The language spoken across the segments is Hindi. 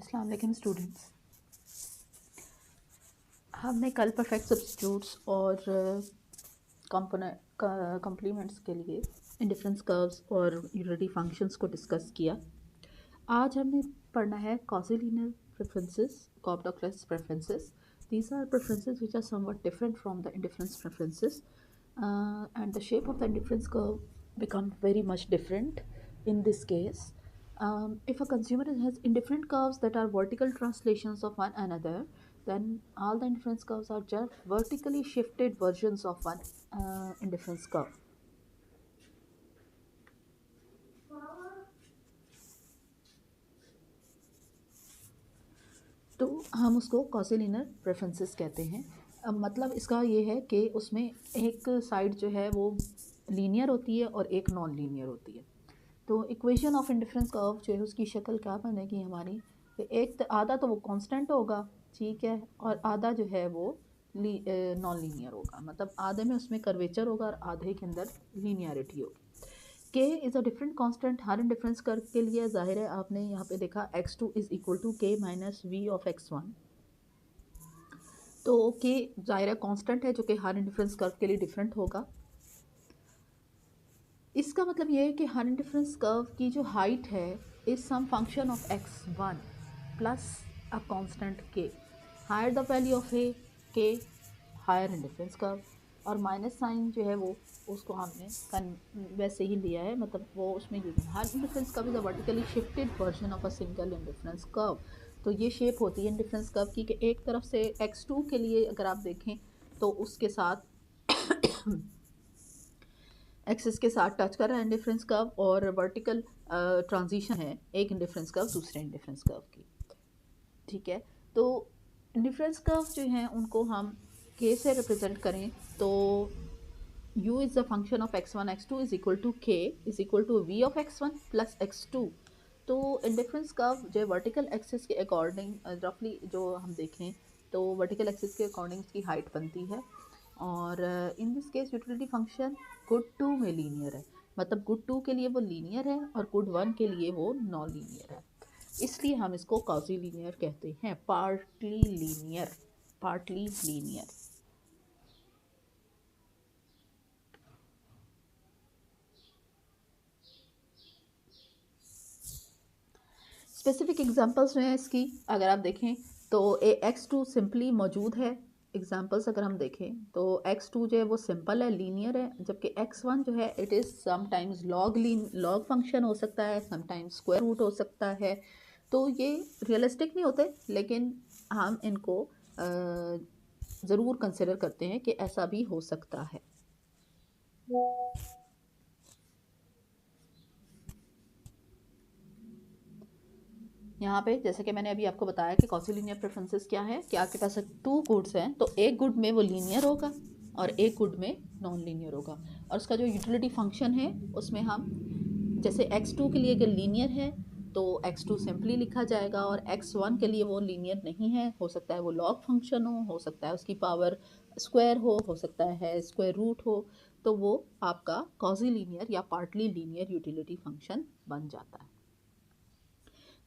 अस्सलाम वालेकुम स्टूडेंट्स। हमने कल परफेक्ट सब्स्टिट्यूट्स और कॉम्प्लीमेंट्स के लिए इंडिफरेंस कर्व्स और यूनिटी फंक्शंस को डिस्कस किया। आज हमने पढ़ना है quasilinear preferences, Cobb Douglas preferences. These are preferences which are somewhat different from the indifference preferences, and the shape of the indifference curve becomes very much different in this case. If a consumer has indifferent curves that are vertical translations of one another, then all the indifference curves are just vertically shifted versions of one indifference curve. तो हम उसको कॉसिलिनियर प्रेफरेंसेस कहते हैं। अब मतलब इसका ये है कि उसमें एक साइड जो है वो लीनियर होती है और एक नॉन लीनियर होती है। तो इक्वेशन ऑफ इंडिफरेंस कर्व जो है उसकी शक्ल क्या बनेगी हमारी, एक आधा तो वो कांस्टेंट होगा, ठीक है, और आधा जो है वो नॉन लीनियर होगा। मतलब आधे में उसमें कर्वेचर होगा और आधे के अंदर लीनियरिटी होगी। के is a different constant her indifference curve के लिए। जाहिर है आपने यहाँ पे देखा x2 इज इक्वल टू के माइनस वी ऑफ x1। तो के जाहिर है कांस्टेंट है जो कि हर इंडिफरेंस कर्व के लिए डिफरेंट होगा। इसका मतलब ये है कि हर इंडिफरेंस कर्व की जो हाइट है is some function of x1 plus a constant K. Higher the value of a K higher indifference curve, और माइनस साइन जो है वो उसको हमने वैसे ही लिया है, मतलब वो उसमें यूज है। हर indifference curve is a vertically shifted version of a single indifference curve. तो ये शेप होती है इंडिफरेंस कर्व की कि एक तरफ से x2 के लिए अगर आप देखें तो उसके साथ एक्सिस के साथ टच कर रहा है इंडिफरेंस कर्व, और वर्टिकल ट्रांजिशन है एक इंडिफरेंस कर्व दूसरे इंडिफरेंस कर्व की, ठीक है। तो इंडिफरेंस कर्व जो हैं उनको हम के से रिप्रेजेंट करें तो u is the function of x1 x2 is equal to k is equal to v of x1 plus x2। तो इंडिफरेंस कर्व जो वर्टिकल एक्सिस के अकॉर्डिंग रफली जो हम देखें तो वर्टिकल एक्सिस के अकॉर्डिंग उसकी हाइट बनती है, और in this case utility function good 2 में लीनियर है। मतलब गुड 2 के लिए वो लीनियर है और गुड 1 के लिए वो नॉन लीनियर है, इसलिए हम इसको कॉजी लीनियर कहते हैं, partly linear, partly linear. Specific examples में इसकी अगर आप देखें तो x2 सिंपली मौजूद है। एग्जांपल्स अगर हम देखें तो x2 जो है वो सिंपल है, लीनियर है, जबकि x1 जो है it is sometimes log function हो सकता है, समटाइम्स स्क्वायर रूट हो सकता है। तो ये रियलिस्टिक नहीं होते, लेकिन हम इनको ज़रूर कंसिडर करते हैं कि ऐसा भी हो सकता है। यहाँ पे जैसे कि मैंने अभी आपको बताया कि कॉसिलिनियर प्रेफरेंसेस क्या है, कि आपके पास टू गुड्स हैं तो एक गुड में वो लीनियर होगा और एक गुड में नॉन लीनियर होगा, और उसका जो यूटिलिटी फंक्शन है उसमें हम जैसे x2 के लिए अगर लीनियर है तो x2 सिंपली लिखा जाएगा, और x1 के लिए वो लीनियर नहीं है, हो सकता है वो लॉग फंक्शन हो सकता है उसकी पावर स्क्वायर हो सकता है स्क्वायर रूट हो, तो वो आपका कॉजी लीनियर या पार्टली लीनियर यूटिलिटी फंक्शन बन जाता है।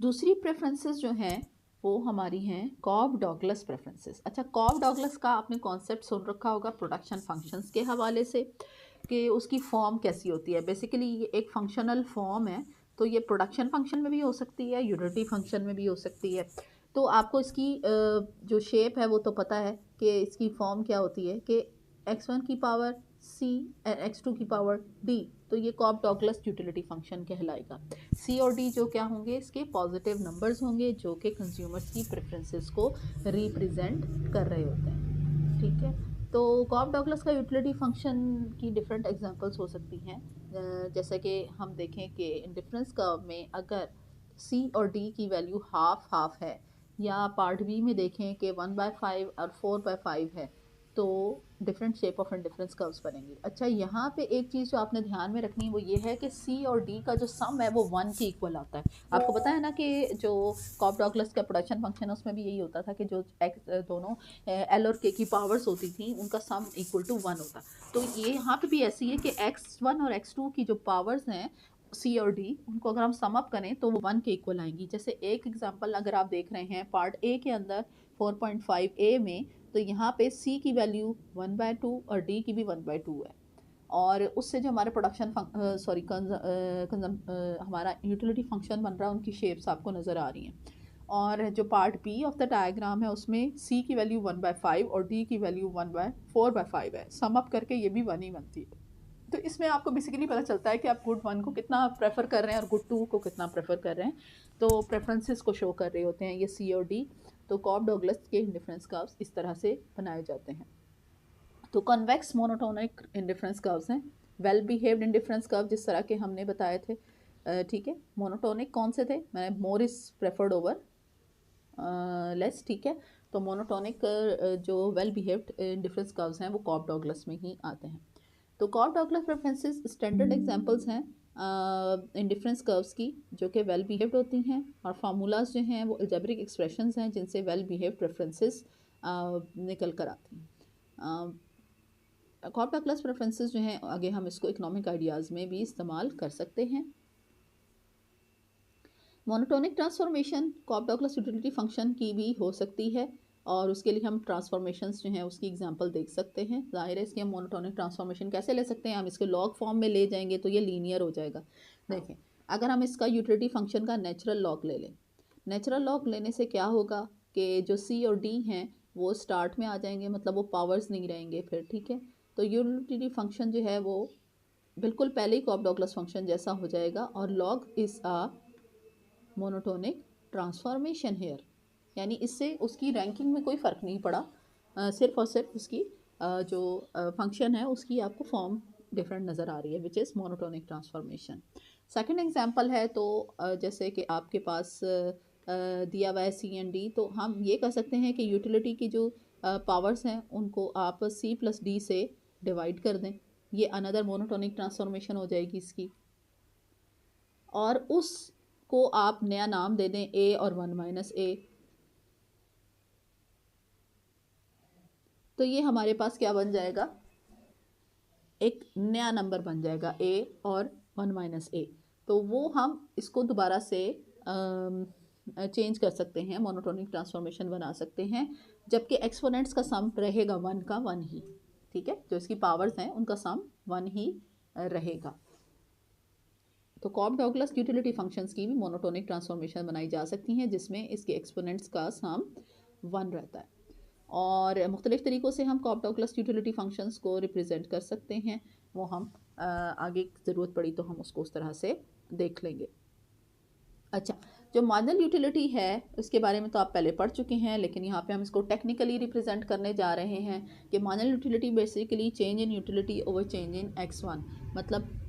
दूसरी प्रेफरेंसेस जो हैं वो हमारी हैं कॉब-डॉगलस प्रेफरेंसेस। अच्छा, कॉब-डॉगलस का आपने कॉन्सेप्ट सुन रखा होगा प्रोडक्शन फंक्शंस के हवाले से कि उसकी फॉर्म कैसी होती है। बेसिकली ये एक फंक्शनल फॉर्म है, तो ये प्रोडक्शन फंक्शन में भी हो सकती है, यूनिटी फंक्शन में भी हो सकती है। तो आपको इसकी जो शेप है वो तो पता है कि इसकी फॉर्म क्या होती है कि x1 की पावर c एंड x2 की पावर d, तो ये कॉब-डॉगलस यूटिलिटी फंक्शन कहलाएगा। सी और डी जो क्या होंगे, इसके पॉजिटिव नंबर्स होंगे जो कि कंज्यूमर्स की प्रेफरेंसेस को रिप्रेजेंट कर रहे होते हैं, ठीक है। तो कॉब-डॉगलस का यूटिलिटी फंक्शन की डिफरेंट एग्जांपल्स हो सकती हैं, जैसे कि हम देखें कि इंडिफरेंस कर्व में अगर सी और डी की वैल्यू हाफ हाफ है, या पार्ट बी में देखें कि 1/5 और 4/5 है, तो different shape of indifference curves बनेंगे। अच्छा, यहाँ पे एक चीज़ जो आपने ध्यान में रखनी है वो ये है कि सी और डी का जो सम है वो 1 के इक्वल आता है। आपको पता है ना कि जो कॉब-डॉगलस का प्रोडक्शन फंक्शन है उसमें भी यही होता था कि जो दोनों एल और के की पावर्स होती थी उनका सम इक्वल टू 1 होता। तो ये यहाँ पे भी ऐसी है कि x1 और x2 की जो पावर्स हैं सी और डी, उनको अगर हम सम अप करें तो वो 1 के इक्वल आएंगी। जैसे एक एग्जांपल अगर आप देख रहे हैं पार्ट ए के अंदर 4.5 ए में, तो यहाँ पे सी की वैल्यू 1/2 और डी की भी 1/2 है। और उससे जो हमारे प्रोडक्शन हमारा यूटिलिटी फंक्शन बन रहा है, उनकी शेप्स आपको नज़र आ रही हैं। और जो part B of the diagram है उसमें सी की वैल्यू 1/5 और डी की वैल्यू 4/5 है। सम अप करके ये भी 1 ही बनती है। तो इसमें आपको बेसिकली पता चलता है कि आप गुड 1 को कितना प्रेफर कर रहे हैं और गुड 2 को कितना प्रेफर कर रहे हैं। तो प्रेफरेंसेस को शो कर रहे होते हैं ये सी और डी। तो कॉब डॉगलस के इंडिफरेंस कर्व्स इस तरह से बनाए जाते हैं। तो कन्वेक्स मोनोटोनिक इंडिफरेंस कर्व्स हैं। वेल बिहेव्ड इंडिफरेंस कर्व जिस तरह के हमने बताए थे, ठीक है। मोनोटोनिक कौन से थे, मैंने more is preferred over less, ठीक है। तो मोनोटोनिक जो वेल बिहेव्ड इंडिफरेंस कर्व्स हैं वो कॉब डॉगलस में ही आते हैं। तो Cobb Douglas preferences standard examples हैं इंडिफरेंस कर्व्स की जो कि वेल बिहेव्ड होती हैं, और फार्मूलाज जो हैं वो अलजेब्रिक एक्सप्रेशंस हैं जिनसे वेल बिहेव्ड प्रेफरेंसेस निकल कर आती हैं। कॉब डॉगलस प्रेफरेंसेस जो हैं आगे हम इसको इकोनॉमिक आइडियाज़ में भी इस्तेमाल कर सकते हैं। Monotonic transformation Cobb Douglas utility function की भी हो सकती है, और उसके लिए हम ट्रांसफॉर्मेशंस जो हैं उसकी एग्जांपल देख सकते हैं। जाहिर है इसकी हम मोनोटोनिक ट्रांसफॉर्मेशन कैसे ले सकते हैं, हम इसके लॉग फॉर्म में ले जाएंगे तो ये लीनियर हो जाएगा। देखें, अगर हम इसका यूटिलिटी फंक्शन का नेचुरल लॉग ले लें, नेचुरल लॉग लेने से क्या होगा कि जो सी और डी हैं वो स्टार्ट में आ जाएंगे, मतलब वो पावर्स नहीं रहेंगे फिर, ठीक है। तो यूटिलिटी फंक्शन जो है वो बिल्कुल पहले ही कॉब डॉगलस फंक्शन जैसा हो जाएगा, और log is a monotonic transformation here, यानी इससे उसकी रैंकिंग में कोई फ़र्क नहीं पड़ा, सिर्फ और सिर्फ उसकी जो फंक्शन है उसकी आपको फॉर्म डिफरेंट नज़र आ रही है, which is monotonic transformation. Second example है तो जैसे कि आपके पास दिया हुआ है सी एंड डी, तो हम ये कह सकते हैं कि यूटिलिटी की जो पावर्स हैं उनको आप सी प्लस डी से डिवाइड कर दें, ये अनदर मोनोटोनिक ट्रांसफॉर्मेशन हो जाएगी इसकी, और उसको आप नया नाम दे दें ए और 1 - ए। तो ये हमारे पास क्या बन जाएगा, एक नया नंबर बन जाएगा ए और 1 - ए। तो वो हम इसको दोबारा से चेंज कर सकते हैं, मोनोटोनिक ट्रांसफॉर्मेशन बना सकते हैं, जबकि एक्सपोनेंट्स का सम रहेगा 1 का 1 ही, ठीक है। जो इसकी पावर्स हैं उनका सम 1 ही रहेगा। तो कॉब डॉगलस यूटिलिटी फंक्शंस की भी मोनोटोनिक ट्रांसफॉर्मेशन बनाई जा सकती हैं जिसमें इसके एक्सपोनेंट्स का सम 1 रहता है, और मुख्तलिफ़ तरीक़ों से हम कॉब डॉगलस यूटिलिटी फंक्शंस को रिप्रेजेंट कर सकते हैं। वो हम आगे ज़रूरत पड़ी तो हम उसको उस तरह से देख लेंगे। अच्छा, जो मार्जिनल यूटिलिटी है उसके बारे में तो आप पहले पढ़ चुके हैं, लेकिन यहाँ पे हम इसको टेक्निकली रिप्रेजेंट करने जा रहे हैं कि marginal utility basically change in utility over change in x1, मतलब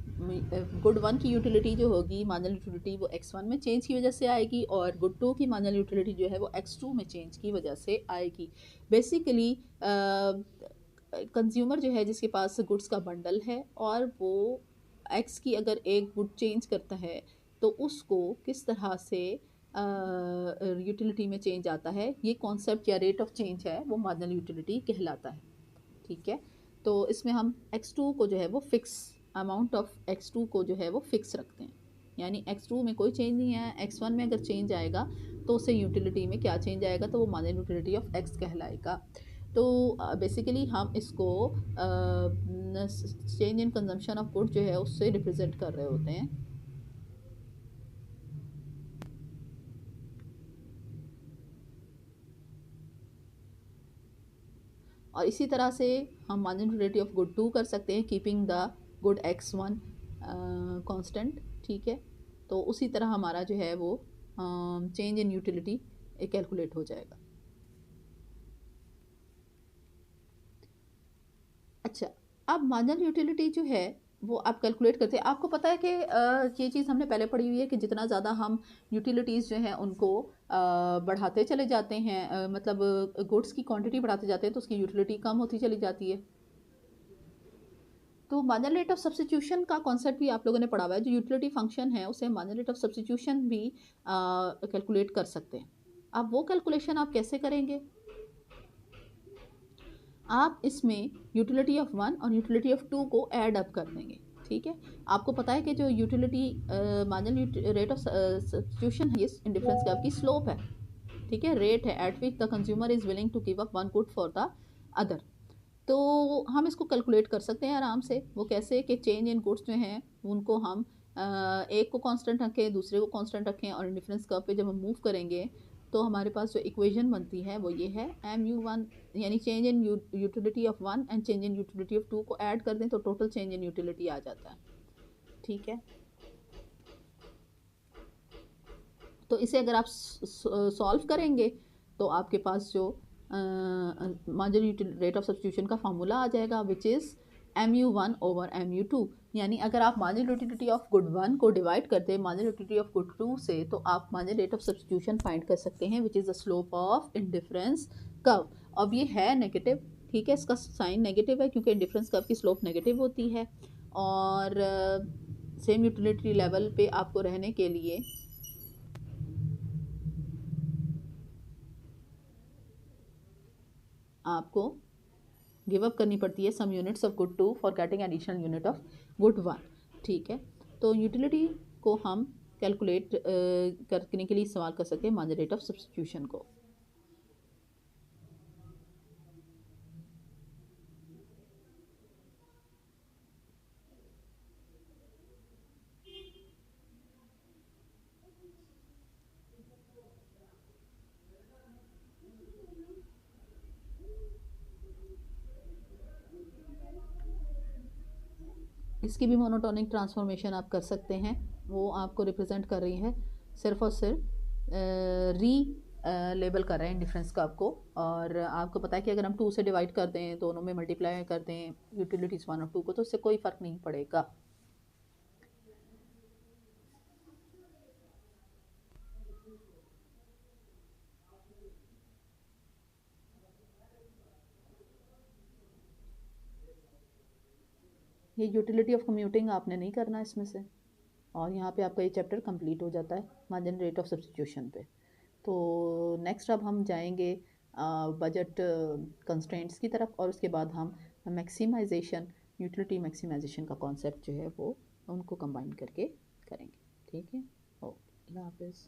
गुड 1 की यूटिलिटी जो होगी मार्जिनल यूटिलिटी वो x1 में चेंज की वजह से आएगी, और गुड 2 की मार्जिनल यूटिलिटी जो है वो x2 में चेंज की वजह से आएगी। बेसिकली कंज्यूमर जो है जिसके पास गुड्स का बंडल है और वो x की अगर एक गुड चेंज करता है तो उसको किस तरह से यूटिलिटी में चेंज आता है, ये कॉन्सेप्ट या रेट ऑफ चेंज है वो मार्जिनल यूटिलिटी कहलाता है, ठीक है। तो इसमें हम x2 को जो है वो फिक्स अमाउंट ऑफ x2 को जो है वो फिक्स रखते हैं, यानी x2 में कोई चेंज नहीं है, x1 में अगर चेंज आएगा तो उससे यूटिलिटी में क्या चेंज आएगा, तो वो मार्जिनल यूटिलिटी ऑफ x कहलाएगा। तो बेसिकली हम इसको change in consumption of good जो है उससे रिप्रेजेंट कर रहे होते हैं। और इसी तरह से हम मार्जिनल यूटिलिटी ऑफ गुड 2 कर सकते हैं, keeping the good x1 constant, ठीक है। तो उसी तरह हमारा जो है वो चेंज इन यूटिलिटी कैलकुलेट हो जाएगा। अच्छा, अब मार्जिनल यूटिलिटी जो है वो आप कैलकुलेट करते हैं। आपको पता है कि ये चीज़ हमने पहले पढ़ी हुई है कि जितना ज़्यादा हम यूटिलिटीज़ जो हैं उनको बढ़ाते चले जाते हैं, मतलब गुड्स की क्वांटिटी बढ़ाते जाते हैं तो उसकी यूटिलिटी कम होती चली जाती है। तो मार्जिनल रेट ऑफ सब्स्टिट्यूशन का कॉन्सेप्ट भी आप लोगों ने पढ़ा हुआ है। जो यूटिलिटी फंक्शन है उसे मार्जिनल रेट ऑफ सब्स्टिट्यूशन भी कैलकुलेट कर सकते हैं। अब वो कैलकुलेशन आप कैसे करेंगे, आप इसमें यूटिलिटी ऑफ 1 और यूटिलिटी ऑफ 2 को ऐड अप कर देंगे। ठीक है, आपको पता है कि जो utility marginal rate of substitution है, ये इंडिफरेंस कर्व की स्लोप है। ठीक है, रेट है at which the consumer is willing to give up one good for the other. तो हम इसको कैलकुलेट कर सकते हैं आराम से। वो कैसे कि चेंज इन गुड्स जो हैं उनको हम एक को कांस्टेंट रखें, दूसरे को कांस्टेंट रखें, और इंडिफरेंस कर्व पे जब हम मूव करेंगे तो हमारे पास जो इक्वेशन बनती है वो ये है MU1, यानी change in utility of one and change in utility of two को ऐड कर दें तो टोटल चेंज इन यूटिलिटी आ जाता है। ठीक है, तो इसे अगर आप सॉल्व करेंगे तो आपके पास जो मार्जिनल रेट ऑफ सब्स्टिट्यूशन का फार्मूला आ जाएगा विच इज़ MU1/MU2। यानी अगर आप मार्जिनल यूटिलिटी ऑफ गुड 1 को डिवाइड करते हैं मार्जिनल यूटिलिटी ऑफ गुड 2 से, तो आप marginal rate of substitution find कर सकते हैं which is the slope of indifference curve. अब ये है नेगेटिव, ठीक है, इसका साइन नेगेटिव है क्योंकि इंडिफरेंस कर्व की स्लोप नेगेटिव होती है। और सेम यूटिलिटी लेवल पे आपको रहने के लिए आपको गिव अप करनी पड़ती है some units of good 2 for getting additional unit of good 1। ठीक है, तो यूटिलिटी को हम कैलकुलेट करने के लिए इस्तेमाल कर सकते हैं मार्जिनल रेट ऑफ सब्स्टिट्यूशन को। इसकी भी मोनोटोनिक ट्रांसफॉर्मेशन आप कर सकते हैं। वो आपको रिप्रेजेंट कर रही है सिर्फ और सिर्फ री लेबल कर रहे हैं डिफरेंस का आपको। और आपको पता है कि अगर हम 2 से डिवाइड करते हैं, दोनों में मल्टीप्लाई करते हैं यूटिलिटीज़ 1 और 2 को, तो उससे कोई फ़र्क नहीं पड़ेगा। ये यूटिलिटी ऑफ कम्यूटिंग आपने नहीं करना इसमें से, और यहाँ पे आपका ये चैप्टर कंप्लीट हो जाता है मार्जिनल रेट ऑफ सब्स्टिट्यूशन पे। तो नेक्स्ट अब हम जाएंगे बजट कंस्ट्रेंट्स की तरफ, और उसके बाद हम मैक्सिमाइजेशन, यूटिलिटी मैक्सिमाइजेशन का कॉन्सेप्ट जो है वो उनको कंबाइन करके करेंगे। ठीक है, ओके, अल्लाह हाफिज़।